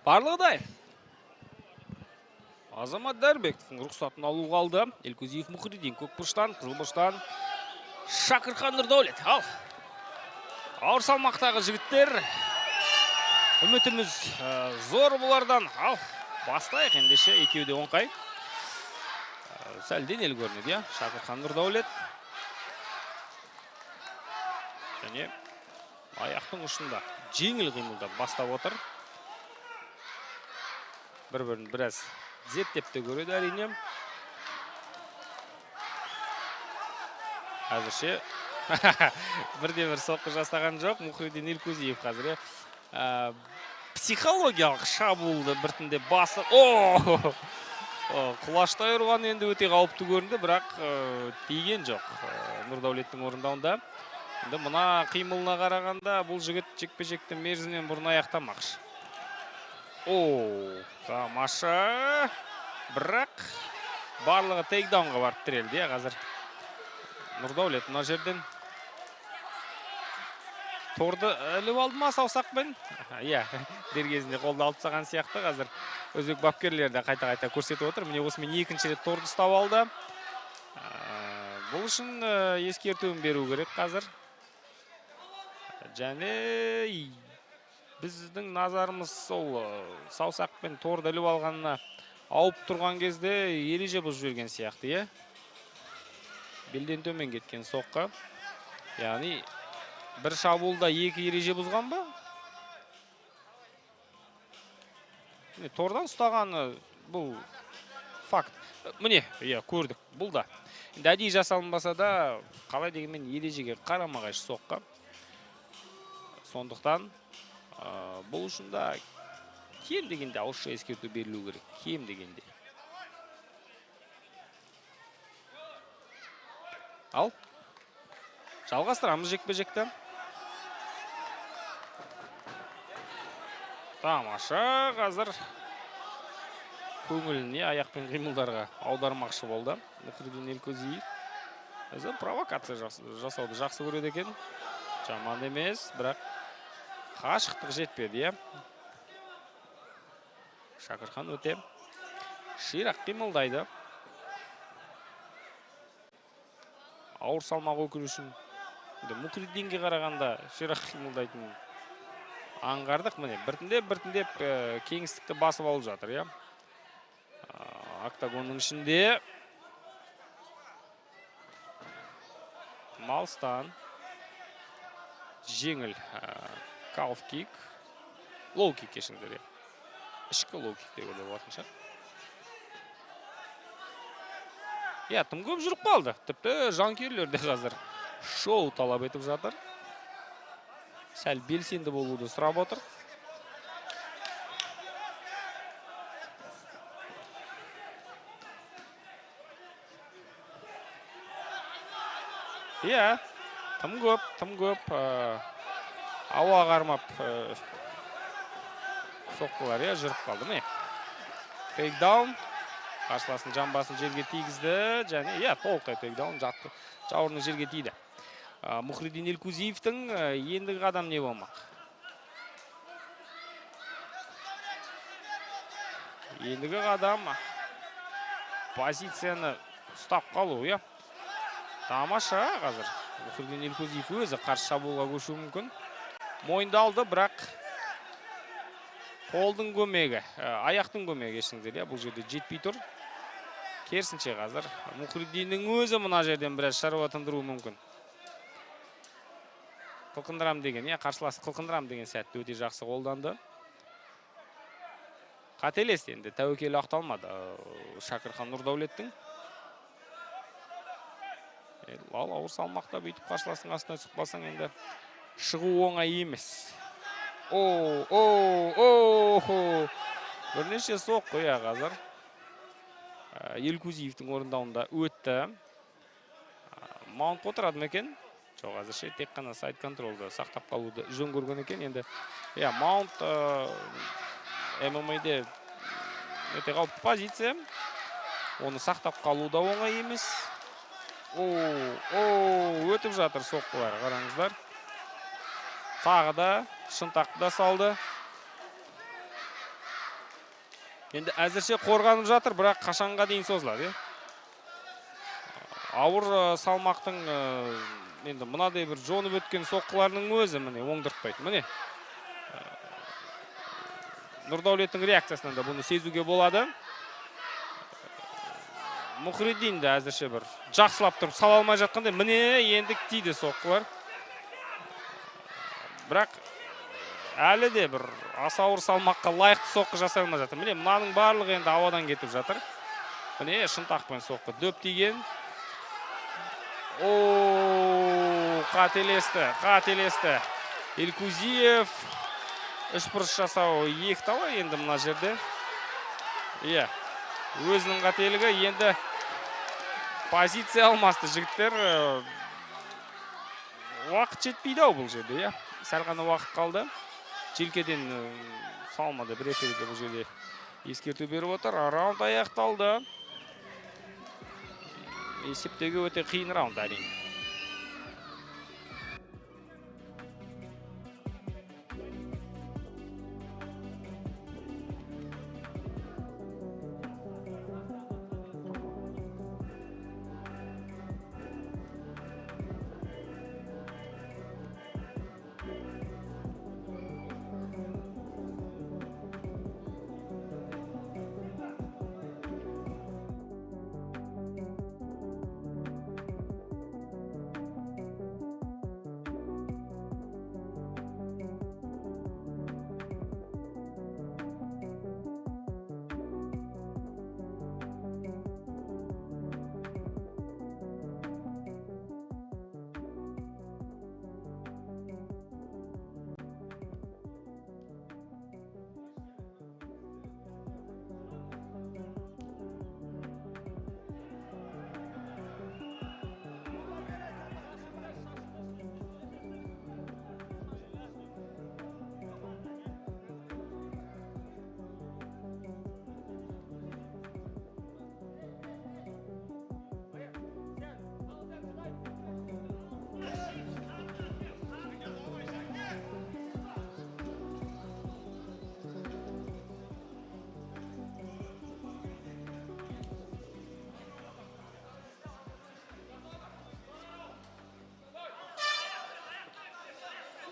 Барлығы дайын. Азамат Дәрбековтың рұқсатын алу қалды. Элькузиев Мұхридин көк бұрыштан, қызыл бұрыштан Шакырхан Нұрдаулет. Ал. Ауыр салмақтағы жігіттер. Үмітіміз зор бұлардан. Ал. Бастайық ендеше екеуі де оңқай. Сәл денел көрінеді, я. Шакырхан Нұрдаулет. Және аяқтың ұшында жеңіл қимылдап бастап отыр. Бір-бірін біраз зерттеп те көреді әрине. Әзірше бірде-бір соққы жасаған жоқ. Мұхридин Элькузиев қазір психологиялық шабуылды біртіндеп басы. Құлаштай ұрған енді өте қауіпті көрінді, бірақ тиген жоқ Нұрдаулеттің орындауында. Енді мұна қимылына қарағанда бұл жігіт жекпе-жекті мерзімнен бұрын аяқтамақшы. Тамаша. Бірақ барлығы тейкдаунға барып тірелді, қазір. Нұрдаулет мұна жерден торды іліп алды ма саусақпен? Дер кезінде қолды алып тастаған сияқты қазір өзбек бапкерлері де қайта-қайта көрсетіп отыр. Міне осымен екінші рет торды ұстап алды. Бұл үшін ескертуін беру керек қазір. Және біздің назарымыз сол саусақпен торды іліп алғанына ауып тұрған кезде ереже бұзып жіберген сияқты, белден төмен кеткен соққы. Яғни бір шабуылда екі ереже бұзған ба? Тордан ұстағаны бұл факт. Міне, көрдік, бұл да. Енді әдейі жасалынбаса да, қалай дегенмен ережеге қарама-қайшы соққы. Сондықтан бұл үшін да кем дегенде ауызша ескерту берілу керек. Кем дегенде. Ал, жалғастырамыз жекпе-жекті. Тамаша, қазір көңіліне аяқпен қимылдарға аудармақшы болды. Мұхридин Элькузиев. Өзі провокация жасауды жақсы көреді екен. Жаман емес, бірақ қашықтық жетпеді, Шакырхан өте ширақ қимылдайды. Ауыр салмақ өкілі үшін Мұхридинге қарағанда ширақ қимылдайтын аңғардық. Міне, біртіндеп кеңістікті басып алып жатыр, Октагонның ішінде Малстан жеңіл калф-кик, лоу-кик кешіңдер, ішкі лоу-кик деп ойлап болатын шығар. Тым көп жүріп қалды. Тіпті жанкүйерлер де қазір шоу талап етіп жатыр. Сәл белсенді болуды сұрап отыр. Тым көп ауа қармап соққылар жүріп қалды. Міне, тейкдаун, қарсыласын жамбасын жерге тигізді, және толықтай тейкдаун жауырыны жерге тиді. Мұхридин Элькузиевтің ендігі қадам не болмақ? Ендігі қадам позицияны ұстап қалу, Тамаша қазір. Мұхридин Элькузиев өзі қарсы шабуылға көшуі мүмкін. Мойындалды, бірақ қолдың көмегі, аяқтың көмегі ешіңдер, бұл жерде жетпей тұр. Керісінше қазір Мұхридиннің өзі мұна жерден біраз шаруа тындыруы мүмкін. Қылқындырам деген, қарсыласы қылқындырам деген сәтті өте жақсы қолданды. Қателесті енді, тәуекелі ақталмады Шакырхан Нұрдаулеттің. Ал ауыр салмақта бүйтіп қарсыласының астына түсіп қалсаң енді шығу оңай емес. Бірнеше соққы қазір Элькузиевтің орындауында өтті. Маунт отырады ма екен? Жоқ, әзірше тек қана сайд контролды сақтап қалуды жөн көрген екен. Енді маунт ММА-де өте қауіпті позиция. Оны сақтап қалу да оңай емес. Өтіп жатыр соққылар, қараңыздар. Тағы да шынтақты да салды. Енді әзірше қорғанып жатыр, бірақ қашанға дейін созылады. Ауыр салмақтың енді мынадай бір жонып өткен соққыларының өзі міне оңдыртпайды. Міне Нұрдаулеттің реакциясынан да бұны сезуге болады. Мұхридин де әзірше бір жақсылап тұрып сала алмай жатқандай, міне енді тиді соққылар. Бірақ әлі де бір аса ауыр салмаққа лайықты соққы жасай алмай жатыр. Міне мынаның барлығы енді ауадан кетіп жатыр. Міне шынтақпен соққы дөп тиген. Қателесті. Элькузиев үшбұрыш жасау екі тала енді мына жерде. Өзінің қателігі, енді позиция алмасты жігіттер. Уақыт жетпейді бұл жерде. Сәл ғана уақыт қалды. Желкеден салмады бір рефери бұл жерде ескерту беріп отыр. Раунд аяқталды. Есептеуге өте қиын раунд әрине.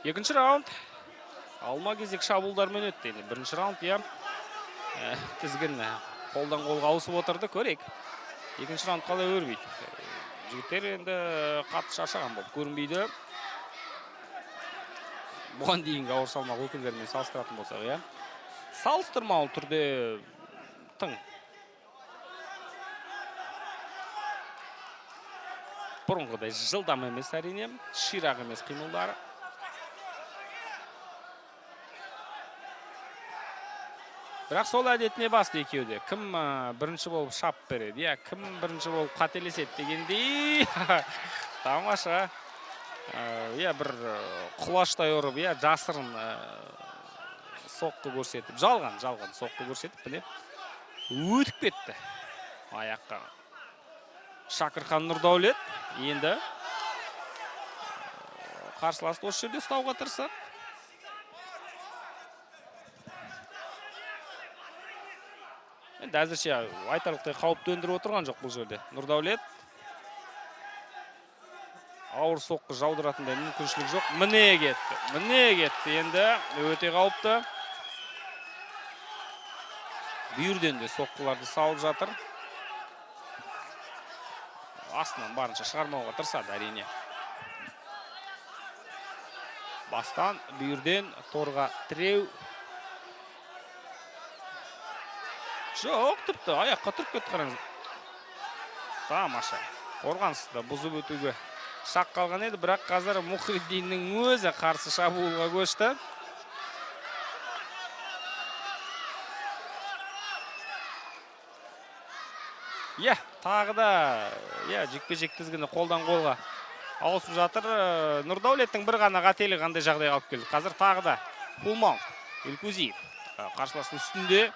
Екінші раунд. Алма кезек шабуылдармен өтті. Бірінші раунд, тізгін қолдан қолға ауысып отырды, көрейік. Екінші раунд қалай өрбейді. Жігіттер енді қатты шаршаған болып көрінбейді. Бұған дейінгі ауыр салмақ өкілдерімен салыстыратын болсақ, салыстырмалы түрде тың. Бұрынғыдай жылдам емес әрине, ширақ емес қимылдары. Бірақ сол әдетіне басты екеуде. Кім бірінші болып шап береді, кім бірінші болып қателеседі дегендей. Тамаша. Бір құлаштай ұрып, жасырын соққы көрсетіп, жалған соққы көрсетіп, біле өтіп кетті аяққа. Шакырхан Нұрдаулет енді қарсыласты осы жерде ұстауға тырысады. Енді әзірше айтарлықтай қауіп төндіріп отырған жоқ бұл жерде. Нұрдаулет ауыр соққы жаудыратындай мүмкіншілік жоқ. Міне кетті. Енді өте қауіпті. Бүйірден де соққыларды салып жатыр. Астынан барынша шығармауға тырысады әрине. Бастан бүйірден торға тіреу. Жоқ, тіпті аяққа тұрып кетті, қараңыз. Тамаша. Қорғанысты бұзып өтуге шақ қалған еді, бірақ қазір Мұхридиннің өзі қарсы шабуылға көшті. Тағы да жекпе-жек тізгіні қолдан қолға ауысып жатыр. Нұрдаулеттің бір ғана қателігі қандай жағдайға алып келді. Қазір тағы да Пулман, Элькузиев қарсыластың үстінде.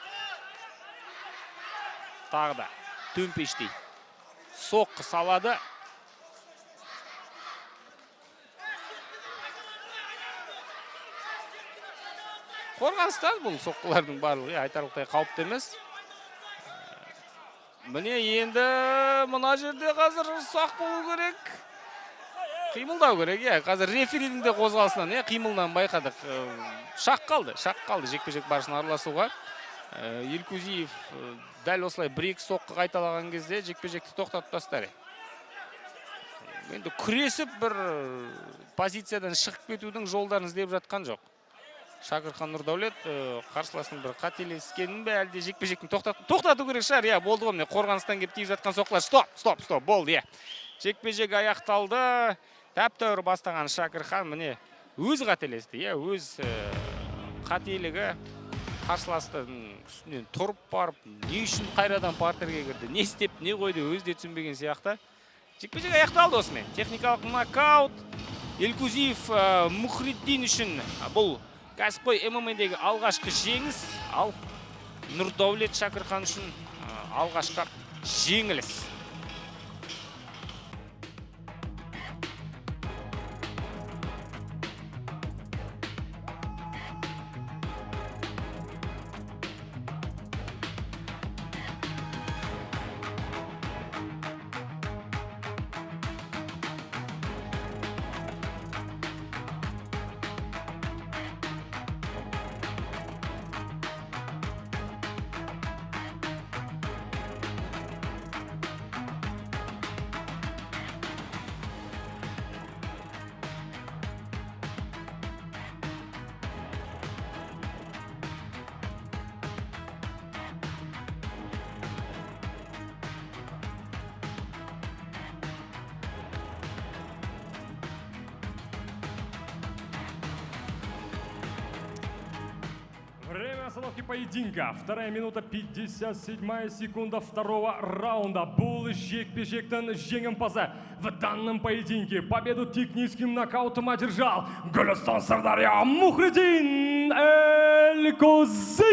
Тағы да төмпештей соққы салады. Қорғаныстан бұл соққылардың барлығы айтарлықтай қауіпті емес. Міне енді мына жерде қазір сақ болу керек. Қимылдау керек, қазір реферидің де қозғалысынан, қимылынан байқадық. Шақ қалды жекпе-жек барысына араласуға. Елкузиев дәл осылай бір-екі соққы қайталаған кезде жекпе-жекті тоқтатып тастады. Енді күресіп бір позициядан шығып кетудің жолдарын іздеп жатқан жоқ. Шакырхан Нұрдаулет қарсыласының бір қателескенін бе, әлде жекпе-жектің тоқтату керек шығар, болды ғой, міне қорғаныстан келіп тиіп жатқан соққылар. Стоп, болды, жекпе-жек аяқталды. Тәп-тәуір бастаған Шакырхан міне өзі қателесті, өз қателігі қарсыластың үстінен тұрып барып, не үшін қайрадан партерге кірді, не істеп, не қойды, өзі де түсінбеген сияқты. Жекпе-жек аяқталды осымен. Техникалық нокаут. Елкузиев Мұхриддин үшін бұл кәсіпқой ММА-дегі алғашқы жеңіс, ал Нұрдаулет Шакырхан үшін алғашқы жеңіліс. Время остановки поединка. 2 минута 57 секунда второго раунда. Бұл жекпе-жектің жеңімпазы в данном поединке. Победу техническим нокаутом одержал Гүлістан Сырдария Мұхридин Элькузиев.